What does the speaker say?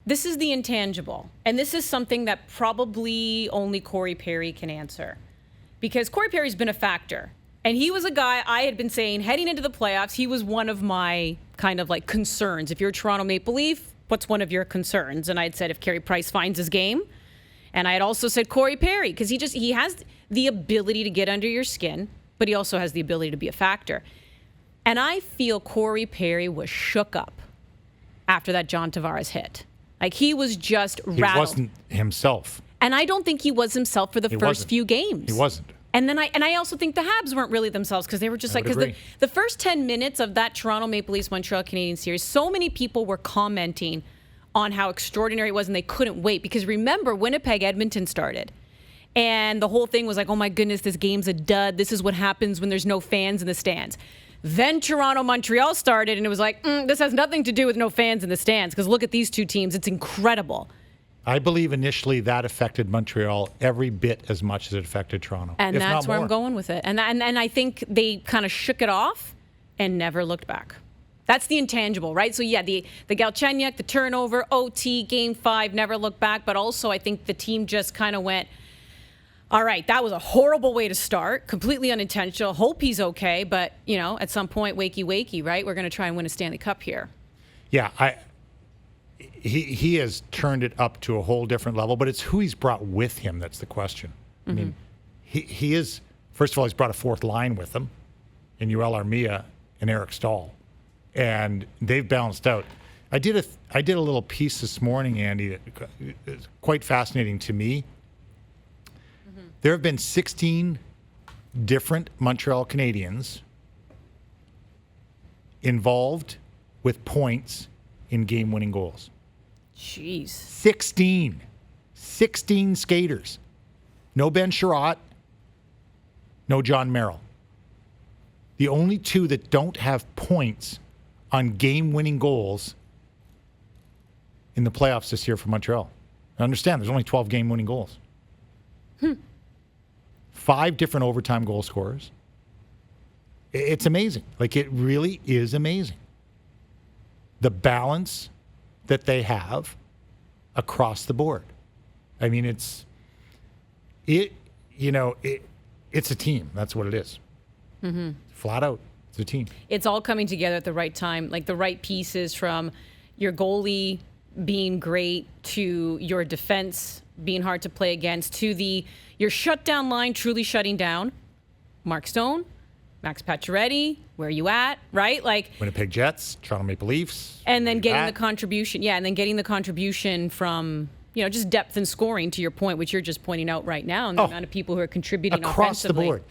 This is the intangible. And this is something that probably only Corey Perry can answer. Because Corey Perry's been a factor. And he was a guy I had been saying heading into the playoffs, he was one of my kind of like concerns. If you're a Toronto Maple Leaf, what's one of your concerns? And I'd said if Carey Price finds his game. And I had also said Corey Perry, because he has the ability to get under your skin, but he also has the ability to be a factor. And I feel Corey Perry was shook up after that John Tavares hit. Like, he was just rattled. He wasn't himself. And I don't think he was himself for the first few games. He wasn't. And then I also think the Habs weren't really themselves, because they were just because the first 10 minutes of that Toronto Maple Leafs Montreal Canadiens series, so many people were commenting on how extraordinary it was, and they couldn't wait. Because remember, Winnipeg Edmonton started, and the whole thing was like, oh my goodness, this game's a dud. This is what happens when there's no fans in the stands. Then Toronto Montreal started, and it was like, this has nothing to do with no fans in the stands, because look at these two teams. It's incredible. I believe initially that affected Montreal every bit as much as it affected Toronto. And that's where I'm going with it. And I think they kind of shook it off and never looked back. That's the intangible, right? So, yeah, the Galchenyuk, the turnover, OT, Game 5, never looked back. But also I think the team just kind of went, all right, that was a horrible way to start, completely unintentional. Hope he's okay. But, at some point, wakey, right? We're going to try and win a Stanley Cup here. Yeah, He has turned it up to a whole different level, but it's who he's brought with him that's the question. I mean, he is, first of all, he's brought a fourth line with him in Yoel Armia and Eric Stahl, and they've balanced out. I did a little piece this morning, Andi, that is quite fascinating to me. There have been 16 different Montreal Canadiens involved with points in game-winning goals. Jeez. 16 skaters. No Ben Sherratt, no John Merrill. The only two that don't have points on game-winning goals in the playoffs this year for Montreal. I understand there's only 12 game-winning goals. 5 different overtime goal scorers. It's amazing. Like, it really is amazing. The balance that they have across the board. I mean, it's a team. That's what it is. Flat out, it's a team. It's all coming together at the right time, like the right pieces, from your goalie being great to your defense being hard to play against to your shutdown line truly shutting down. Mark Stone, Max Pacioretty, where are you at, right? Like Winnipeg Jets, Toronto Maple Leafs. And then getting the contribution. Yeah, and then getting the contribution from, just depth and scoring, to your point, which you're just pointing out right now, and the amount of people who are contributing across offensively. the board.